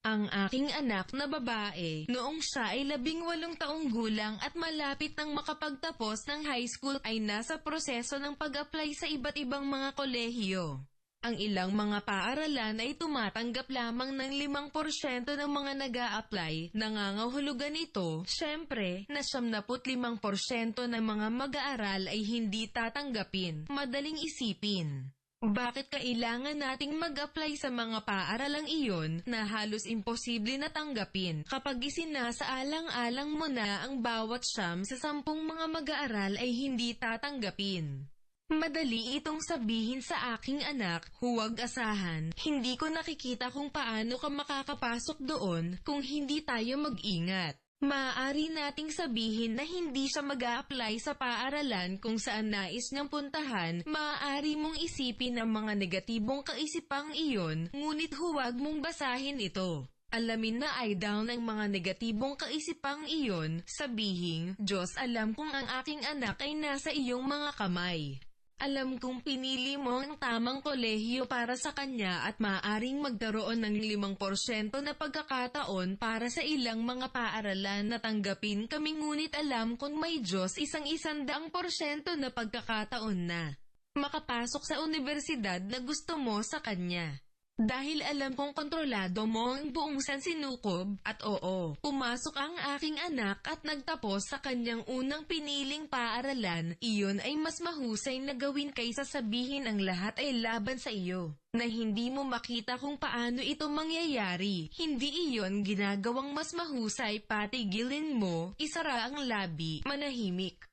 Ang aking anak na babae, noong siya ay 18 taong gulang at malapit nang makapagtapos ng high school ay nasa proseso ng pag-apply sa iba't ibang mga kolehiyo. Ang ilang mga paaralan ay tumatanggap lamang ng 5% ng mga nag-a-apply. Nangangahulugan ito, syempre, na 75% ng mga mag-aaral ay hindi tatanggapin. Madaling isipin. Bakit kailangan nating mag-apply sa mga paaralang iyon na halos imposible na tanggapin kapag isinasaalang-alang mo na ang bawat 9 sa 10 mga mag-aaral ay hindi tatanggapin? Madali itong sabihin sa aking anak, huwag asahan, hindi ko nakikita kung paano ka makakapasok doon kung hindi tayo mag-ingat. Maaari nating sabihin na hindi siya mag-a-apply sa paaralan kung saan nais niyang puntahan. Maaari mong isipin ang mga negatibong kaisipang iyon, ngunit huwag mong basahin ito. Alamin na ay down ang mga negatibong kaisipang iyon, sabihing, Diyos, alam kong ang aking anak ay nasa iyong mga kamay. Alam kong pinili mo ang tamang kolehiyo para sa kanya at maaaring magkaroon ng 5% na pagkakataon para sa ilang mga paaralan na tanggapin kami, ngunit alam kong may Diyos 100% na pagkakataon na makapasok sa universidad na gusto mo sa kanya. Dahil alam kong kontrolado mo ang buong sansinukob, at oo, pumasok ang aking anak at nagtapos sa kanyang unang piniling paaralan, iyon ay mas mahusay na gawin kaysa sabihin ang lahat ay laban sa iyo, na hindi mo makita kung paano ito mangyayari. Hindi iyon ginagawang mas mahusay, patigilin mo, isara ang labi, manahimik.